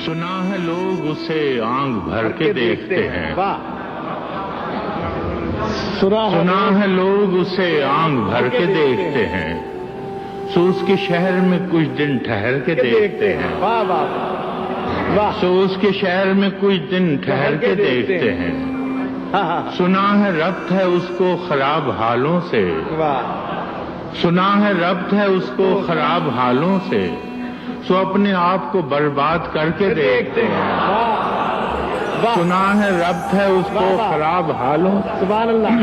सुना है लोग उसे आंख भर के देखते हैं। सुना है लोग उसे आंख भर के देखते हैं, सो उसके शहर में कुछ दिन ठहर के देखते हैं। सो उसके शहर में कुछ दिन ठहर के देखते हैं। सुना है रब्त है उसको खराब हालों से, सुना है रब्त है उसको खराब हालों से, सो अपने आप को बर्बाद करके देखते हैं। सुना है रब्त है उसको खराब हालों, सुभान अल्लाह।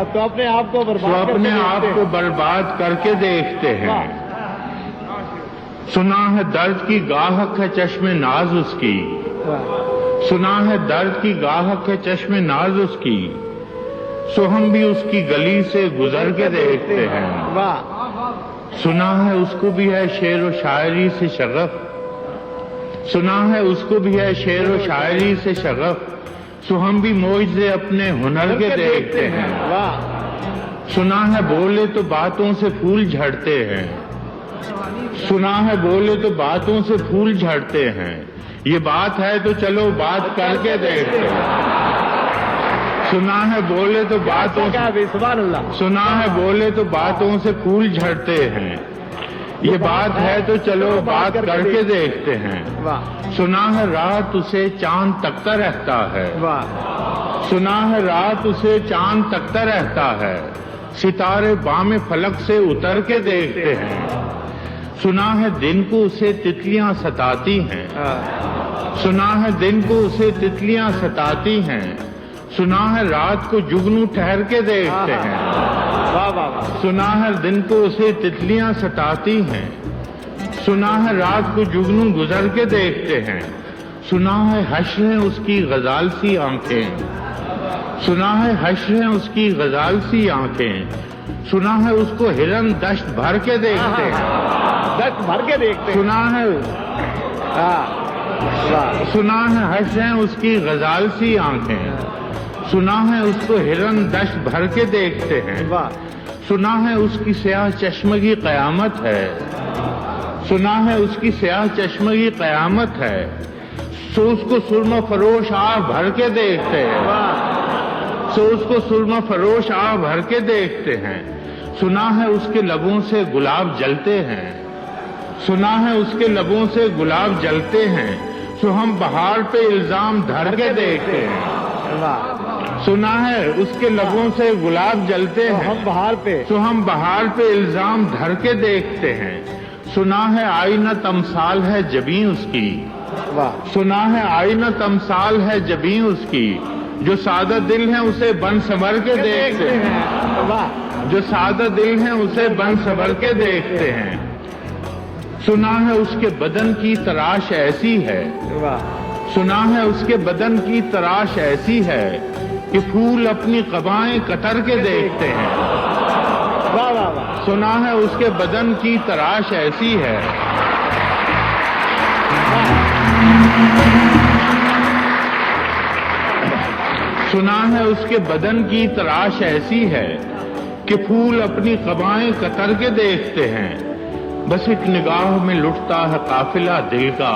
तो अपने आप को बर्बाद करके देखते हैं। सुना है दर्द की गाहक है चश्मे नाज उसकी, सुना है दर्द की गाहक है चश्मे नाज उसकी, सो हम भी उसकी गली से गुजर के देखते हैं। सुना है उसको भी है शेर व शायरी से शगफ, सुना है उसको भी है शेर व शायरी से शगफ, सो हम भी मौजे अपने हुनर के देखते हैं। सुना है बोले तो बातों से फूल झड़ते हैं, सुना है बोले तो बातों से फूल झड़ते हैं, ये बात है तो चलो बात करके देखते हैं। सुना है बोले तो बातों से, सुना है बोले तो बातों से फूल झड़ते हैं, ये बात है तो चलो बात करके देखते हैं। सुना है रात उसे चांद तकता रहता है, सुना है रात उसे चांद तकता रहता है, सितारे बामे फलक से उतर के देखते हैं। सुना है दिन को उसे तितलियां सताती हैं, सुना है दिन को उसे तितलियां सताती हैं, सुना है रात को जुगनू ठहर के देखते हैं। सुना है दिन को उसे तितलियां सताती हैं, सुना है रात को जुगनू गुजर के देखते हैं। सुना है हश्र है उसकी गजाल सी आंखें, सुना है हश्र है उसकी गजाल सी आंखें, सुना है उसको हिरन दश्त भर के देखते हैं, दश्त भर के देखते। सुना है सुना है हश्र है उसकी गजाल सी आंखें, सुना है उसको हिरन दश्त भर के देखते हैं। सुना है उसकी स्याह चश्मगी कयामत है, सुना है उसकी स्याह चश्मगी कयामत है, सो उसको सुरमा फरोश आ भर के देखते हैं, सो उसको सुरमा फरोश आ भर के देखते हैं। सुना है उसके लबों से गुलाब जलते हैं, सुना है उसके लबों से गुलाब जलते हैं, सो हम बहार पे इल्जाम धर के देखते हैं। सुना है उसके लबों से गुलाब जलते हैं, तो हम बहार पे इल्जाम धर के देखते हैं। सुना है आईना तमसाल है जबीं उसकी, सुना है आईना तमसाल है जबीं उसकी, जो सादा दिल है उसे बन संवर के देखते हैं, जो सादा दिल है उसे बन संवर के देखते हैं। सुना है उसके बदन की तराश ऐसी है, सुना है उसके बदन की तराश ऐसी है कि फूल अपनी कबाएं कतर के देखते हैं। सुना है उसके बदन की तराश ऐसी है, सुना है उसके बदन की तराश ऐसी है कि फूल अपनी कबाएं कतर के देखते हैं। बस एक निगाह में लुटता है काफिला दिल का,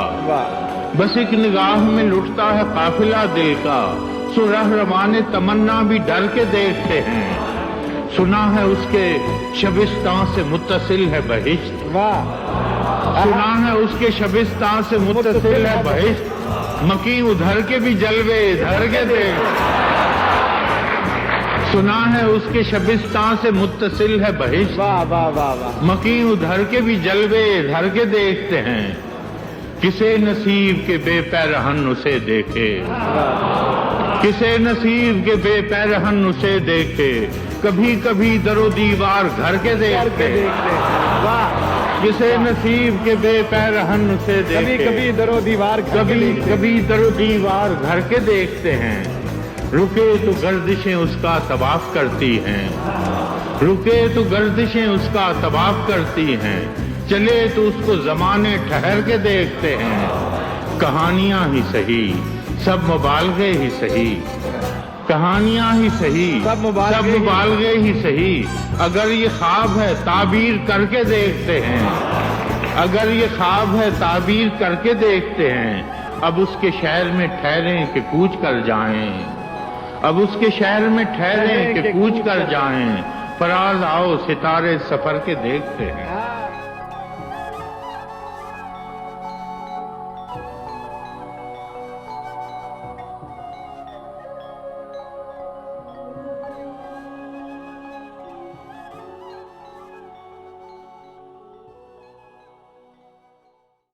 बस एक निगाह में लुटता है काफिला दिल का, सो रहरवाने तमन्ना भी डर के देखते हैं। सुना है उसके शबिस्तान से मुत्तसिल है बहिश्त, सुना है उसके शबिस्तान से मुत्तसिल है बहिश्त, मकी उधर के भी जलवे इधर के देख। सुना है उसके शबिस्तान से मुत्तसिल है बहिश्त, मकी उधर के भी जलवे इधर के देखते हैं। किसे नसीब के बेपैरहन उसे देखे, किसे नसीब के बेपैरहन उसे देखे, कभी कभी दरो दीवार घर के देखते हैं। किसे नसीब के बेपैरहन उसे देखे, कभी दरो दीवार, कभी दरो दीवार घर के देखते हैं। रुके तो गर्दिशें उसका तवाफ करती हैं, रुके तो गर्दिशें उसका तवाफ करती हैं, चले तो उसको जमाने ठहर के देखते हैं। कहानियां ही सही सब मुबालगे ही सही, कहानियां ही सही सब मुबालगे ही सही, अगर ये ख्वाब है ताबीर करके देखते हैं। अगर ये ख्वाब है ताबीर करके देखते हैं, अब उसके शहर में ठहरें कि कूच कर जाएं, अब उसके शहर में ठहरें कि कूच कर जाएं, फराज आओ सितारे सफर के देखते हैं।